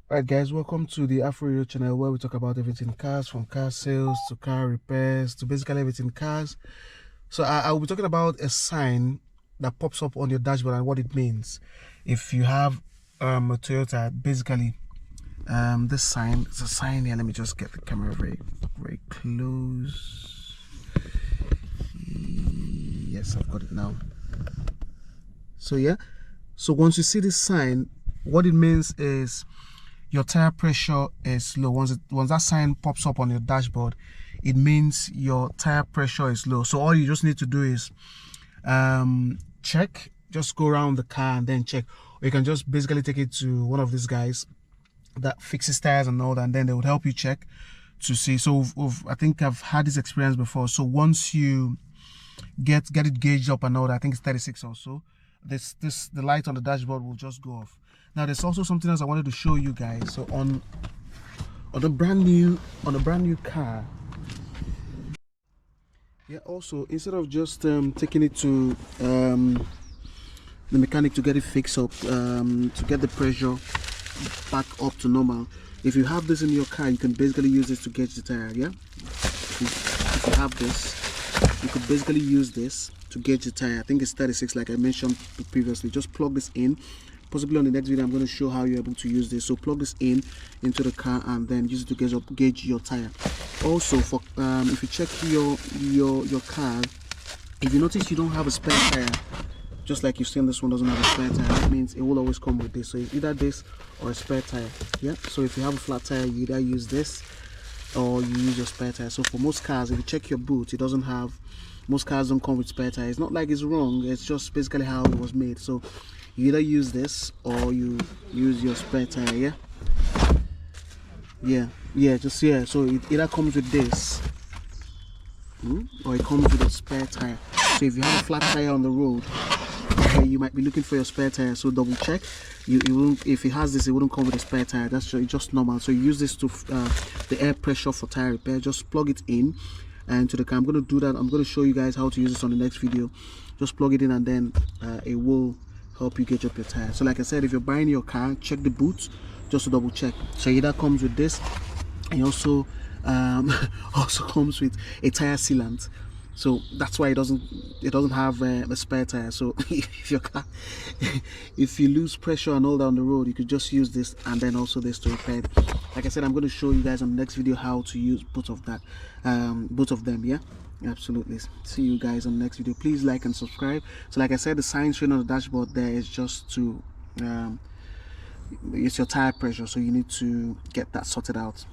Alright guys, welcome to the Afro Radio channel where we talk about everything cars, from car sales to car repairs to basically everything cars. So I will be talking about a sign that pops up on your dashboard and what it means. If you have a Toyota, basically this sign, it's a sign here. Let me just get the camera very close. Yes, I've got it now. So yeah, so once you see this sign, what it means is your tire pressure is low. Once that sign pops up on your dashboard, it means your tire pressure is low. So all you just need to do is check, just go around the car and then check, or you can just basically take it to one of these guys that fixes tires and all that, and then they would help you check to see. So I think I've had this experience before. So once you get it gauged up and all that, I think it's 36 or so, the light on the dashboard will just go off. Now there's also something else I wanted to show you guys. So on a brand new car, yeah, also instead of just taking it to the mechanic to get it fixed up, to get the pressure back up to normal, if you have this in your car, you can basically use this to gauge the tire. Yeah, if you have this, you could basically use this to gauge the tire. I think it's 36 like I mentioned previously. Just plug this in. Possibly on the next video I'm going to show how you're able to use this. So plug this in into the car and then use it to gauge your tire. Also, for if you check your car, if you notice you don't have a spare tire, just like you've seen this one doesn't have a spare tire, that means it will always come with this. So it's either this or a spare tire. Yeah, so if you have a flat tire, you either use this or you use your spare tire. So for most cars, if you check your boot, it doesn't have, most cars don't come with spare tire. It's not like it's wrong, it's just basically how it was made. So you either use this or you use your spare tire. Yeah, so it either comes with this or it comes with a spare tire. So if you have a flat tire on the road, you might be looking for your spare tire, so double check. You won't, if it has this, it wouldn't come with a spare tire. That's just normal. So you use this to the air pressure for tire repair. Just plug it in and to the car. I'm going to do that. I'm going to show you guys how to use this on the next video. Just plug it in and then it will help you gauge up your tire. So like I said, if you're buying your car, check the boots just to double check. So either comes with this, and also comes with a tire sealant. So that's why it doesn't have a spare tire. So if your car, if you lose pressure and all that on the road, you could just use this and then also this to repair it. Like I said, I'm going to show you guys on the next video how to use both of them. Yeah, absolutely. See you guys on the next video. Please like and subscribe. So like I said, the sign showing on the dashboard there is just to it's your tire pressure, so you need to get that sorted out.